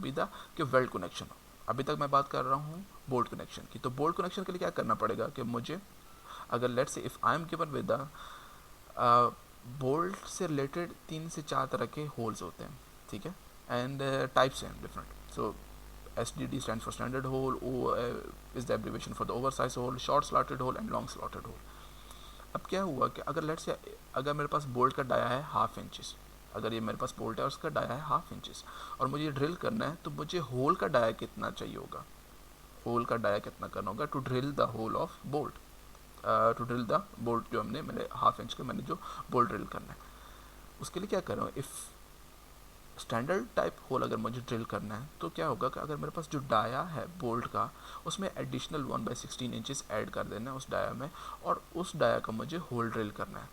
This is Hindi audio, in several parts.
बी द कि वेल्ड कनेक्शन हो। अभी तक मैं बात कर रहा हूँ बोल्ट कनेक्शन की। तो बोल्ट कनेक्शन के लिए क्या करना पड़ेगा कि मुझे अगर let's say if I am given with bolt से रिलेटेड 3 से 4 तरह के होल्स होते हैं, ठीक है, एंड टाइप्स हैं different. So STD stands for standard hole, O is the abbreviation for the oversized hole, short slotted hole and long slotted hole. अब क्या हुआ कि अगर लेट्स से अगर मेरे पास बोल्ट का डाया है हाफ इंचेस, अगर ये मेरे पास बोल्ट है और उसका डाया है हाफ इंचेस और मुझे ड्रिल करना है, तो मुझे होल का डाया कितना चाहिए होगा, होल का डाया कितना करना होगा to drill the hole of bolt, to drill the bolt जो हमने मेरे हाफ इंच का मैंने जो बोल्ट ड्रिल करना है, उसके लिए क्या कर रहा हूँ, इफ़ स्टैंडर्ड टाइप होल अगर मुझे ड्रिल करना है तो क्या होगा कि अगर मेरे पास जो डाया है बोल्ट का उसमें एडिशनल 1/16 इंचेस ऐड कर देना है उस डाया में, और उस डाया का मुझे होल ड्रिल करना है।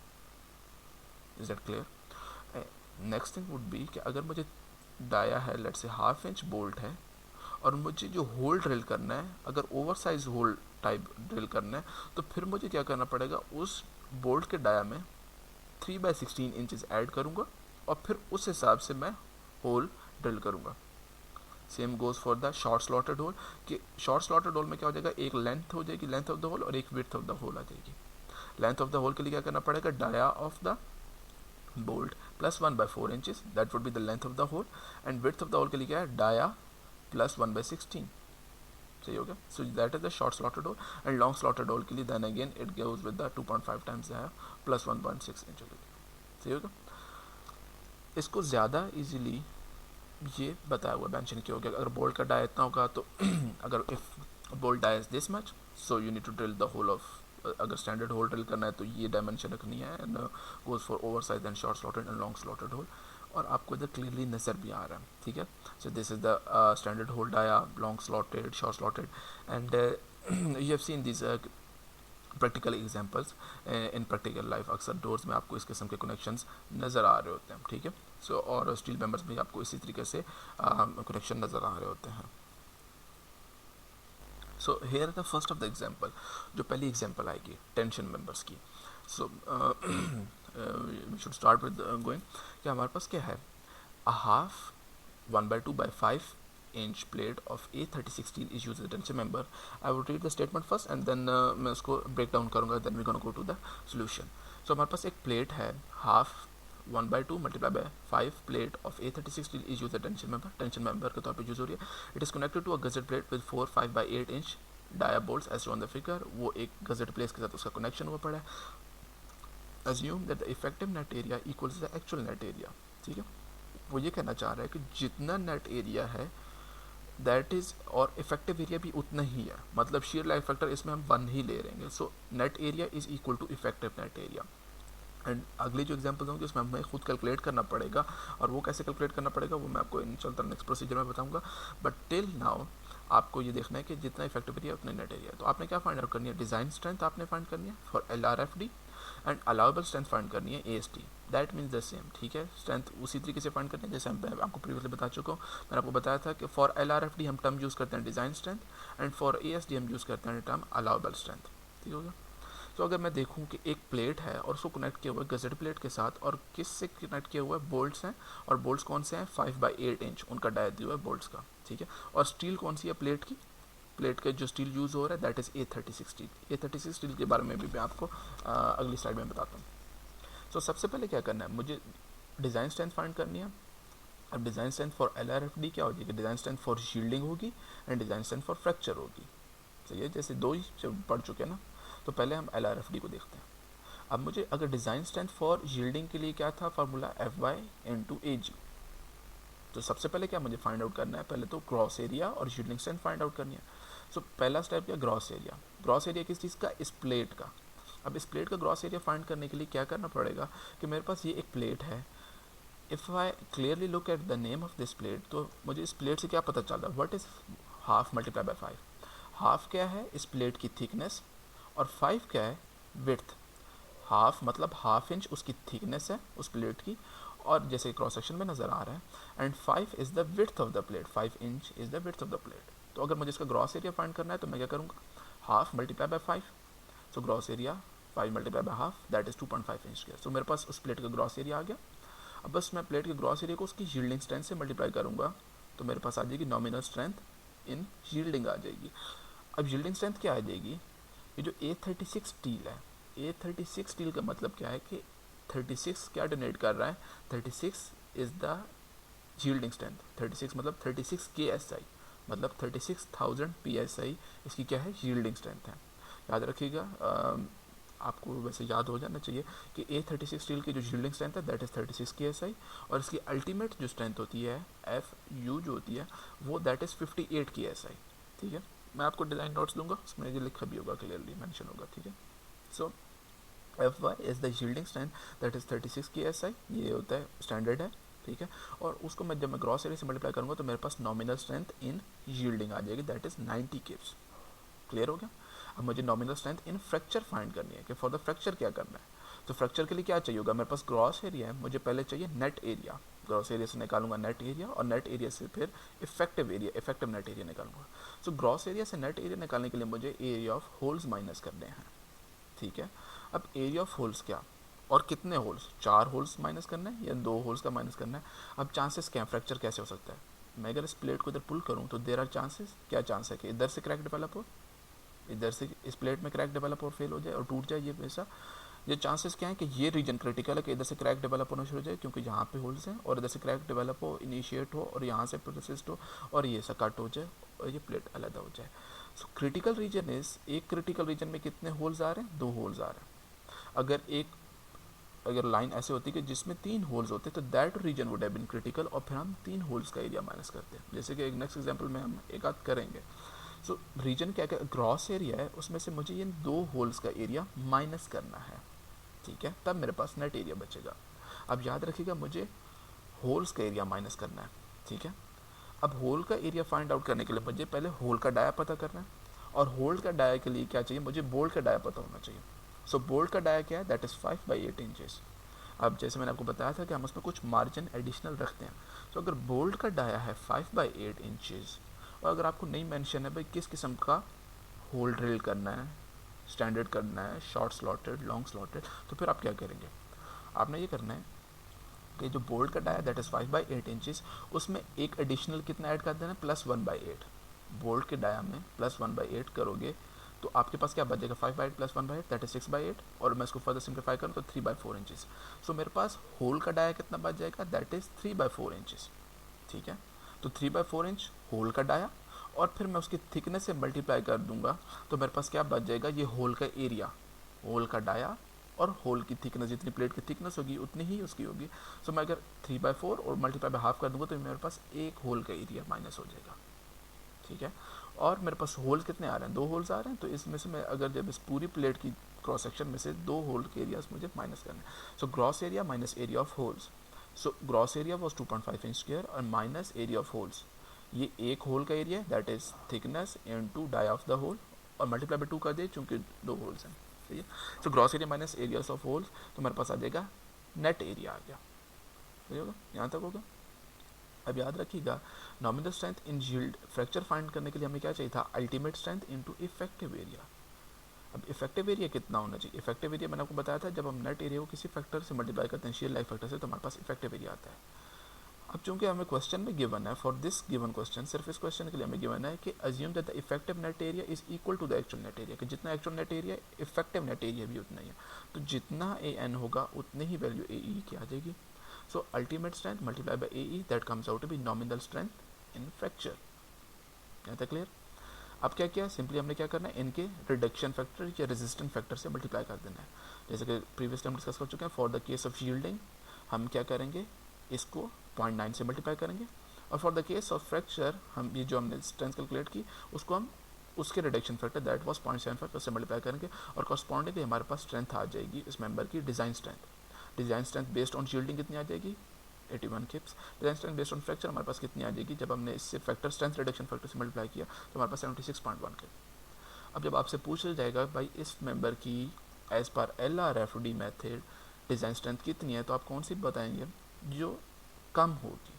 Is that clear? Next thing would be कि अगर मुझे डाया है let's say half inch bolt है और मुझे जो होल ड्रिल करना है अगर over size whole type drill करना है, तो फिर मुझे क्या करना पड़ेगा, उस बोल्ट के डाया में 3/16 इंचेस ऐड करूँगा और फिर उस हिसाब से मैं होल ड्रिल करूँगा। Same goes for the short slotted hole, कि शॉर्ट स्लॉटेड होल में क्या हो जाएगा, एक लेंथ हो जाएगी, लेंथ ऑफ द होल, और एक विड्थ ऑफ द होल आ जाएगी। लेंथ ऑफ द होल के लिए क्या करना पड़ेगा, dia of the bolt plus 1/4 inches, that would be the length of the hole, and width of the hole के लिए क्या है, डाया प्लस 1/16, सही हो गया। So that is the short slotted hole. And long slotted hole के लिए then again it goes with the 2.5 times dia plus 1.6 inch, सही होगा। इसको ज़्यादा इजीली ये बताया हुआ मेंशन किया हो गया, अगर बोल्ट का डाया इतना होगा तो अगर if bolt dia is this much so you need to drill the hole of, अगर स्टैंडर्ड होल ड्रिल करना है तो ये डायमेंशन रखनी है, and goes for over size and short slotted and long slotted hole. और आपको इधर क्लियरली नजर भी आ रहा है, ठीक है। So this is the standard hole dia, long slotted, short slotted, and you have seen this practical examples in practical life. अक्सर डोर्स में आपको इस किस्म के कनेक्शंस नज़र आ रहे होते हैं, ठीक है। सो और स्टील मेंबर्स में आपको इसी तरीके से कनेक्शन नज़र आ रहे होते हैं। So here the first of the example, जो पहली एग्जांपल आएगी टेंशन मेंबर्स की। So we should start with going कि हमारे पास क्या है, a half 1/2/5 inch plate of A36 steel is used as a tension member. I would read the statement first and then मैं उसको break down करूँगा, then we're gonna go to the solution. So हमारे पास एक plate है, half 1/2 multiplied by 5 plate of A36 steel is used as a tension member. Tension member के तौर पे यूज़ हो रही है. It is connected to a gusset plate with 4 5/8 inch dia bolts as shown on the figure. वो एक gusset plate के साथ उसका connection हुआ पड़ा है. Assume that the effective net area equals the actual net area. ठीक है, वो ये कहना चाह रहा है कि जितना नेट एरिया है दैट इज़, और इफेक्टिव एरिया भी उतना ही है, मतलब शीयर लाइफ फैक्टर इसमें हम 1 ही ले रहेंगे। So net area is equal to effective net area. And अगली जो एग्जांपल होंगे उसमें हमें खुद कैलकुलेट करना पड़ेगा, और वो कैसे कैलकुलेट करना पड़ेगा वो मैं आपको इन चलता नेक्स्ट प्रोसीजर में बताऊंगा। बट टिल नाउ आपको ये देखना है कि जितना इफेक्टिव एरिया उतना नेट एरिया। तो आपने क्या फाइंड आउट करनी है, डिज़ाइन स्ट्रेंथ आपने फाइंड करनी है for LRFD, and allowable strength find करनी है AST। That means the same, ठीक है। स्ट्रेंथ उसी तरीके से फाइंड करनी है जैसे मैं आपको प्रीवियसली बता चुका हूँ। मैंने आपको बताया था कि फॉर LRFD हम टर्म यूज़ करते हैं design strength, and for ASD हम यूज़ करते हैं टर्म अलाउबल स्ट्रेंथ, ठीक होगा। तो अगर मैं देखूं कि एक प्लेट है और उसको कनेक्ट किया हुआ है गजेट प्लेट के साथ, और किस से कनेक्ट किया हुआ है, बोल्ट्स हैं, और बोल्ट्स कौन से हैं, 5/8 इंच उनका डाया दिया हुआ है बोल्ट्स का, ठीक है। और स्टील कौन सी है प्लेट की, प्लेट का जो स्टील यूज़ हो रहा है that is A36 steel. A36 steel के बारे में भी मैं आपको अगली स्लाइड में बताता हूँ। तो सबसे पहले क्या करना है, मुझे डिज़ाइन स्ट्रेंथ फाइंड करनी है। अब डिज़ाइन स्ट्रेंथ फॉर LRFD क्या हो जाएगी, डिज़ाइन स्ट्रेंथ फॉर शील्डिंग होगी and design strength for fracture होगी। तो ये जैसे दो ही पढ़ चुके हैं ना, तो पहले हम LRFD को देखते हैं। अब मुझे अगर डिज़ाइन स्ट्रेंथ फॉर यील्डिंग के लिए क्या था फार्मूला, FY/AG। तो सबसे पहले क्या मुझे फाइंड आउट करना है, पहले तो ग्रॉस एरिया और यील्डिंग स्ट्रेंथ फाइंड आउट करनी है। सो पहला स्टेप क्या, ग्रॉस एरिया। ग्रॉस एरिया किस चीज़ का, इस प्लेट का। अब इस प्लेट का ग्रॉस एरिया फाइंड करने के लिए क्या करना पड़ेगा कि मेरे पास ये एक प्लेट है। If I clearly look at the name of this plate, तो मुझे इस प्लेट से क्या पता चल रहा है, what is half multiply by 5। Half क्या है इस प्लेट की थिकनेस, और 5 क्या है विड्थ। हाफ मतलब हाफ इंच उसकी थिकनेस है उस प्लेट की, और जैसे क्रॉस सेक्शन में नज़र आ रहा है, and 5 is the width of the plate, 5 inch is the width of the plate. तो अगर मुझे इसका ग्रॉस एरिया फाइंड करना है तो मैं क्या करूँगा, half multiply by 5। So gross area 5 multiply by half that is 2.5 inch के। सो मेरे पास उस प्लेट का ग्रॉस एरिया आ गया। अब बस मैं प्लेट के ग्रॉस एरिया को उसकी यील्डिंग स्ट्रेंथ से मल्टीप्लाई करूँगा तो मेरे पास आ जाएगी नॉमिनल स्ट्रेंथ इन यील्डिंग आ जाएगी। अब यील्डिंग स्ट्रेंथ क्या आ जाएगी, ये जो A36 स्टील है, A36 स्टील का मतलब क्या है कि 36 क्या डोनेट कर रहा है, 36 इज़ द यील्डिंग स्ट्रेंथ, 36 मतलब 36 KSI, मतलब 36,000 PSI इसकी क्या है, यील्डिंग स्ट्रेंथ है। याद रखिएगा, आपको वैसे याद हो जाना चाहिए कि A36 स्टील की जो यील्डिंग स्ट्रेंथ है दैट इज़ 36 KSI, और इसकी अल्टीमेट जो स्ट्रेंथ होती है FU जो होती है वो दैट इज़ 58 KSI। ठीक है, मैं आपको डिज़ाइन नोट्स दूंगा, उसमें ये लिखा भी होगा, क्लियरली मेंशन होगा। ठीक है, सो Fy is the yielding strength that is 36 KSI, ये होता है स्टैंडर्ड है। ठीक है, और उसको मैं जब मैं ग्रॉस एरिया से मल्टीप्लाई करूँगा तो मेरे पास नॉमिनल स्ट्रेंथ इन यील्डिंग आ जाएगी दैट इज़ 90 किप्स। क्लियर हो गया। अब मुझे nominal strength in fracture find करनी है कि फॉर द फ्रैक्चर क्या करना है। तो फ्रैक्चर के लिए क्या चाहिए होगा, मेरे पास ग्रॉस एरिया है, मुझे पहले चाहिए नेट एरिया, ग्रॉस एरिया से निकालूंगा नेट एरिया, और नेट एरिया से फिर effective area, effective net area निकालूंगा। सो ग्रॉस एरिया से नेट एरिया निकालने के लिए मुझे एरिया ऑफ होल्स माइनस करने हैं। ठीक है, अब एरिया ऑफ होल्स क्या, और कितने होल्स, 4 होल्स माइनस करना है या 2 होल्स का माइनस करना है। अब चांसेस क्या, फ्रैक्चर कैसे हो सकता है, मैं अगर इस प्लेट को इधर पुल करूँ तो देर आर चांसेस, क्या चांस है कि इधर से क्रैक डेवलप हो, इधर से इस प्लेट में क्रैक डेवलप और फेल हो जाए और टूट जाए, ये वैसा। ये चांसेस क्या है कि ये रीजन क्रिटिकल है कि इधर से क्रैक डेवलप होना शुरू हो जाए क्योंकि यहाँ पे होल्स हैं, और इधर से क्रैक डेवलप हो, इनिशिएट हो, और यहाँ से प्रोसेस्ड हो, और ये ऐसा कट हो जाए और ये प्लेट अलग हो जाए। सो क्रिटिकल रीजन इज, एक क्रिटिकल रीजन में कितने होल्स आ रहे हैं, 2 होल्स आ रहे हैं। अगर लाइन ऐसे होती कि जिसमें 3 होल्स होते तो that reason would have been critical, और फिर हम 3 होल्स का एरिया माइनस करते हैं, जैसे कि एक नेक्स्ट एग्जांपल में हम एक आध करेंगे। सो रीजन क्या क्या ग्रॉस एरिया है, उसमें से मुझे ये 2 होल्स का एरिया माइनस करना है। ठीक है, तब मेरे पास नेट एरिया बचेगा। अब याद रखिएगा मुझे होल्स का एरिया माइनस करना है। ठीक है, अब होल का एरिया फाइंड आउट करने के लिए मुझे पहले होल का डाया पता करना है, और होल का डाया के लिए क्या चाहिए, मुझे बोल्ट का डाया पता होना चाहिए। सो बोल्ट का डाया क्या है, दैट इज़ 5/8 इंचेस। अब जैसे मैंने आपको बताया था कि हम उसमें कुछ मार्जिन एडिशनल रखते हैं। तो अगर बोल्ट का डाया है 5/8 इंचेस, और अगर आपको नहीं मेंशन है भाई किस किस्म का होल ड्रिल करना है, स्टैंडर्ड करना है, शॉर्ट स्लॉटेड, लॉन्ग स्लॉटेड, तो फिर आप क्या करेंगे, आपने ये करना है कि जो बोल्ट का डाया दैट इज़ 5/8 इंचेस, उसमें एक एडिशनल कितना ऐड कर देना, +1/8। बोल्ट के डाया में +1/8 करोगे तो आपके पास क्या बचेगा, 5/8 + 1/8 दैट इज 6/8, और मैं इसको फर्दर सिंप्लीफाई करूँ तो 3/4 इंचेस। सो मेरे पास होल का डाया कितना बच जाएगा, दैट इज़ 3/4 इंचेस। ठीक है, तो 3/4 इंच होल का डाया, और फिर मैं उसकी थिकनेस से मल्टीप्लाई कर दूंगा तो मेरे पास क्या बच जाएगा, ये होल का एरिया, होल का डाया और होल की थिकनेस, जितनी प्लेट की थिकनेस होगी उतनी ही उसकी होगी। सो मैं अगर 3/4 और मल्टीप्लाई बाय हाफ कर दूंगा तो मेरे पास एक होल का एरिया माइनस हो जाएगा। ठीक है, और मेरे पास होल्स कितने आ रहे हैं, 2 होल्स आ रहे हैं, तो इसमें से मैं अगर जब इस पूरी प्लेट की क्रॉस सेक्शन में से 2 होल के एरियाज मुझे माइनस करने हैं। So gross area minus area of holes, so gross area was 2.5 inch square और माइनस एरिया ऑफ होल्स, ये एक होल का area that is thickness into dia of the hole, और मल्टीप्लाई बाय 2 कर दिए चूँकि 2 होल्स हैं। ठीक है, so gross area minus areas of holes, तो मेरे पास आ जाएगा नेट एरिया आ गया। सही होगा, यहाँ तक होगा। अब याद रखिएगा नॉमिनल स्ट्रेंथ इन यील्ड फ्रैक्चर फाइंड करने के लिए हमें क्या चाहिए था, ultimate strength into effective area. अब इफेक्टिव एरिया कितना होना चाहिए, इफेक्टिव एरिया मैंने आपको बताया था जब हम नेट एरिया को किसी फैक्टर से मल्टीप्लाई करते हैं, शीयर लाइफ फैक्टर से, तो हमारे पास इफेक्टिव एरिया आता है। अब चूंकि हमें क्वेश्चन में गिवन है, फॉर दिस गिवन क्वेश्चन, सिर्फ इस क्वेश्चन के लिए हमें गिवन है कि assume that the effective net area is equal to the actual net area, कि जितना actual net area effective net area भी उतना ही है, तो जितना ए एन होगा उतनी ही वैल्यू ए ई की आ जाएगी। So ultimate strength multiply by A e that comes out to be nominal strength in fracture. यहाँ तक क्लियर। अब क्या किया, सिंपली हमने क्या करना है, इनके रिडक्शन फैक्टर या रेजिस्टेंट फैक्टर से मल्टीप्लाई कर देना है, जैसे कि प्रीवियसली हम डिस्कस कर चुके हैं। For the case of yielding हम क्या करेंगे, इसको 0.9 से मल्टीप्लाई करेंगे, और for the case of fracture हम ये जो हमने स्ट्रेंथ कैलकुलेट की उसको हम उसके रिडक्शन फैक्टर दैट वाज 0.75 से मल्टीप्लाई करेंगे, और कॉरस्पॉन्डिंगली हमारे पास स्ट्रेंथ आ जाएगी इस मेंबर की design strength. Design strength based on yielding कितनी आ जाएगी, 81 kips. Design strength based on fracture हमारे पास कितनी आ जाएगी, जब हमने इससे फैक्टर स्ट्रेंथ रिडक्शन फैक्टर से मल्टीप्लाई किया तो हमारे पास 76.1 किप। अब जब आपसे पूछा जाएगा भाई इस मेंबर की as per LRFD method design strength कितनी है, तो आप कौन सी बताएंगे, जो कम होगी,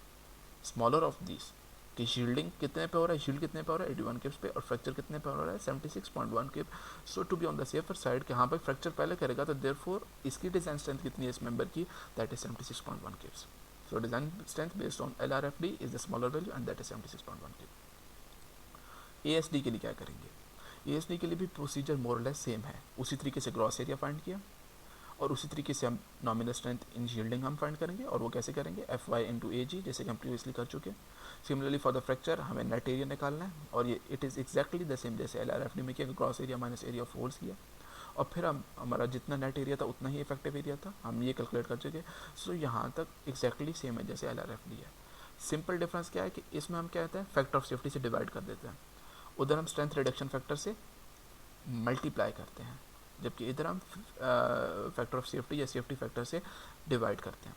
स्मॉलर ऑफ दिस, कि शील्डिंग कितने पे हो रहा है, शील्ड कितने पे हो रहा है 81 किप्स पे, और फ्रैक्चर कितने पे हो रहा है 76.1 kip. So to be on the safer side कि हाँ भाई फ्रैक्चर पहले करेगा, तो देयरफॉर इसकी डिज़ाइन स्ट्रेंथ कितनी है इस मेंबर की, that is 76.1 kips. So design strength based on LRFD is the smaller value and that is 76.1 kilo. ASD के लिए क्या करेंगे? ASD के लिए भी प्रोसीजर मोर लेस सेम है, उसी तरीके से ग्रॉस एरिया फाइंड किया और उसी तरीके से हम नॉमिनल स्ट्रेंथ इन यील्डिंग हम फाइंड करेंगे, और वो कैसे करेंगे? FY इंटू AG, जैसे कि हम प्रीवियसली कर चुके हैं. सिमिलरली फॉर द फ्रैक्चर हमें नेट एरिया निकालना है, और ये it is exactly the same जैसे LRFD में किया, gross area minus area of holes किया, और फिर हम हमारा जितना नेट एरिया था उतना ही इफेक्टिव एरिया था, हम ये कैलकुलेट कर चुके. सो यहाँ तक एक्जैक्टली सेम है जैसे LRFD है. सिंपल डिफरेंस क्या है कि इसमें हम क्या कहते हैं, फैक्टर ऑफ सेफ्टी से डिवाइड कर देते हैं, उधर हम स्ट्रेंथ रिडक्शन फैक्टर से मल्टीप्लाई करते हैं, जबकि इधर हम फैक्टर ऑफ सेफ्टी या सेफ्टी फैक्टर से डिवाइड करते हैं,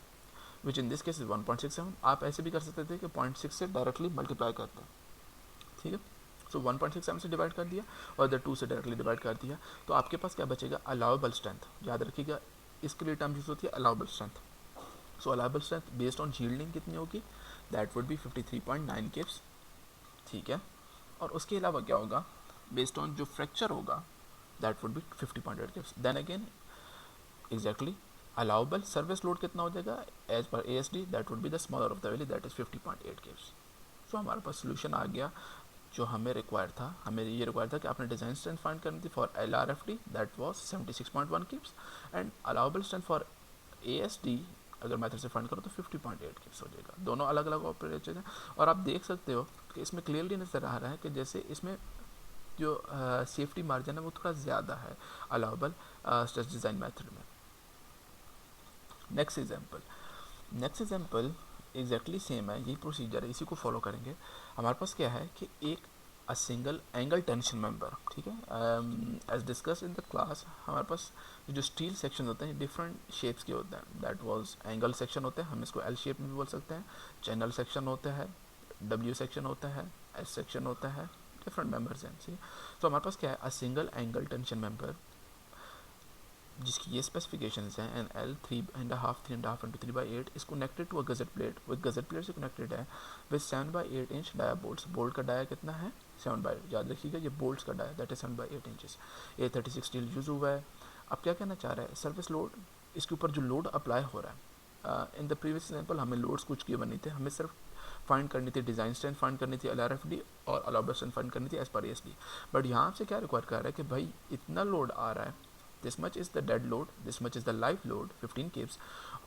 विच इन दिस केस इज 1.67. आप ऐसे भी कर सकते थे कि 0.6 से डायरेक्टली मल्टीप्लाई करते हैं, ठीक है. सो 1.67 से डिवाइड कर दिया और इधर 2 से डायरेक्टली डिवाइड कर दिया, तो आपके पास क्या बचेगा? Allowable strength. याद रखिएगा इसके लिए टर्म यूज होती है allowable strength. So allowable strength based on yielding कितनी होगी? दैट वुड बी 53.9 किप्स, ठीक है. और उसके अलावा क्या होगा? बेस्ड ऑन जो फ्रैक्चर होगा that would be 50.8 kips. Then again exactly allowable service load कितना हो जाएगा? As per ASD that would be the smaller of the value, that is 50.8 kips. So हमारे पास सोल्यूशन आ गया जो हमें रिक्वायर था. हमें ये रिक्वायर था कि आपने डिज़ाइन स्ट्रेंथ फाइंड करनी थी for LRFD that was 76.1 kips, and allowable strength for ASD अगर मेथड से फाइंड करो तो 50.8 किप्स हो जाएगा. दोनों अलग अलग ऑपरेटर हैं, और आप देख सकते हो कि इसमें क्लियरली नज़र आ रहा है कि जैसे इसमें जो सेफ्टी मार्जिन है वो थोड़ा ज़्यादा है अलाउबल स्ट्रेस डिज़ाइन मेथड में. नेक्स्ट एग्जांपल एग्जैक्टली सेम है, यही प्रोसीजर है, इसी को फॉलो करेंगे. हमारे पास क्या है कि एक a single angle tension member, ठीक है. As discussed in the class हमारे पास जो स्टील सेक्शन होते हैं डिफरेंट शेप्स के होते हैं. दैट वाज एंगल सेक्शन होते हैं, हम इसको L शेप में भी बोल सकते हैं. चैनल सेक्शन होता है, W सेक्शन होता है, S सेक्शन होता है, डिफरेंट मेंबर्स हैं. सी तो हमारे पास क्या है? अ सिंगल एंगल टेंशन मेंबर जिसकी ये स्पेसिफिकेशंस हैं, N L 3.5 into 3/8 is connected to a gusset plate, with gusset plate से कनेक्टेड है with 7/8 inch dia bolts. Bolt का डाया कितना है? 7/8. याद रखिएगा ये बोल्ट्स का dia that is 7/8 inches. A36 steel use हुआ है. अब क्या कहना चाह रहा है? सर्विस लोड, इसके ऊपर जो लोड अप्लाई हो रहा है. इन द प्रीवियस एग्जाम्पल हमें लोड्स कुछ किए बनी थे, हमें सिर्फ फाइंड करनी थी डिज़ाइन स्ट्रेंथ, फाइंड करनी थी LRFD और अलाउबल स्ट्रेंथ फाइंड करनी थी एज पर ASD. बट यहाँ से क्या रिक्वायर कर रहा है कि भाई इतना लोड आ रहा है, this much is the dead load, this much is the live load 15 kips,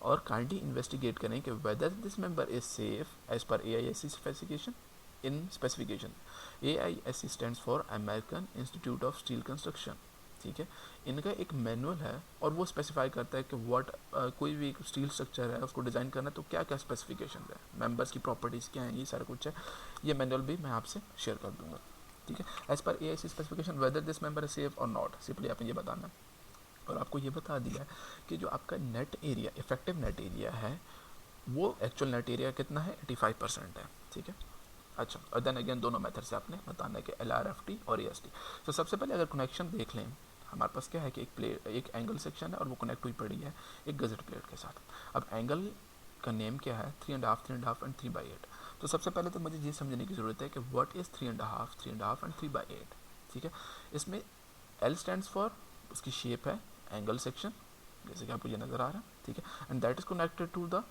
और kindly investigate करें कि whether this member is safe as per AISC specification. In specification AISC stands for American Institute of Steel Construction, ठीक है. इनका एक मैनुअल है और वो स्पेसिफाई करता है कि व्हाट कोई भी एक स्टील स्ट्रक्चर है उसको डिज़ाइन करना है तो क्या क्या स्पेसिफिकेशन है, मेंबर्स की प्रॉपर्टीज़ क्या हैं, ये सारा कुछ है. ये मैनुअल भी मैं आपसे शेयर कर दूंगा, ठीक है. एज पर AISC specification whether this member is safe और नॉट, सिंपली आपने ये बताना है. और आपको ये बता दिया है कि जो आपका net area, effective net area है, वो एक्चुअल नेट एरिया कितना है? 85% है, ठीक है. अच्छा, और देन अगेन दोनों मेथड से आपने बताना है कि LRFD और ASD. तो सबसे पहले अगर कनेक्शन देख लें, हमारे पास क्या है कि एक एंगल सेक्शन है और वो कनेक्ट हुई पड़ी है एक गज़ेट प्लेट के साथ. अब एंगल का नेम क्या है? 3.5 एंड 3/8. तो सबसे पहले तो मुझे ये समझने की ज़रूरत है कि व्हाट इज़ 3.5 एंड 3/8, ठीक है. इसमें L स्टैंड्स फॉर उसकी शेप है एंगल सेक्शन, जैसे कि आपको ये नज़र आ रहा है, ठीक है. And that is connected to the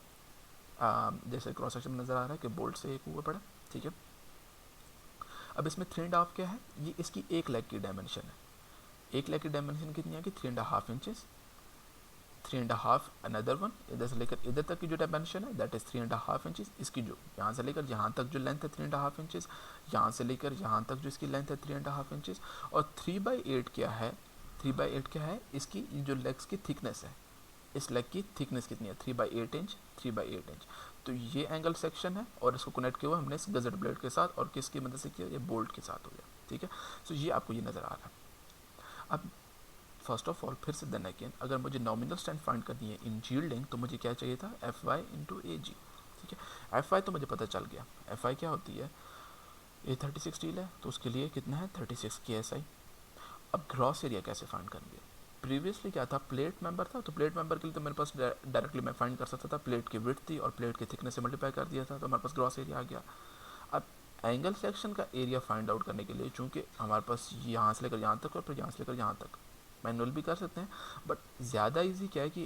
जैसे क्रॉस सेक्शन में नज़र आ रहा है कि बोल्ट से एक हुआ पड़ा, ठीक है. अब इसमें 3.5 क्या है? ये इसकी एक लेग की डायमेंशन है. एक लेग की डायमेंशन कितनी है कि 3.5 इंचेस. 3.5 अनदर वन, इधर से लेकर इधर तक की जो डायमेंशन है दैट इज़ 3.5 इंचेस. इसकी जो यहाँ से लेकर यहाँ तक जो लेंथ है 3.5 इंचेस, यहाँ से लेकर यहाँ तक जो इसकी लेंथ है 3.5 इंचेस. और 3/8 क्या है? 3/8 क्या है? इसकी जो लेग्स की थिकनेस है, इस लेग की थिकनेस कितनी है? 3/8 इंच. 3/8 इंच. तो ये एंगल सेक्शन है और इसको कनेक्ट किया हुआ हमने इस गज़ेट प्लेट के साथ, और किसकी मदद से किया? ये बोल्ट के साथ हो गया, ठीक है. सो ये आपको ये नज़र आ रहा है. अब फर्स्ट ऑफ ऑल फिर से देन अगेन अगर मुझे नॉमिनल स्ट्रेंथ फाइंड करनी है इन यील्डिंग तो मुझे क्या चाहिए था? FY इंटू AG, ठीक है. FY तो मुझे पता चल गया. FY क्या होती है? A36 स्टील है तो उसके लिए कितना है? 36 KSI. अब ग्रॉस एरिया कैसे फाइंड करेंगे? प्रीवियसली क्या था? प्लेट मेंबर था, तो प्लेट मेंबर के लिए तो मेरे पास डायरेक्टली मैं फाइंड कर सकता था. प्लेट की विड्थ थी और प्लेट की थिकनेस से मल्टीप्लाई कर दिया था तो हमारे पास ग्रॉस एरिया आ गया. अब एंगल सेक्शन का एरिया फाइंड आउट करने के लिए चूंकि हमारे पास यहाँ से लेकर यहाँ तक और फिर यहाँ से लेकर यहाँ तक मैनुअल भी कर सकते हैं, बट ज़्यादा इजी क्या है कि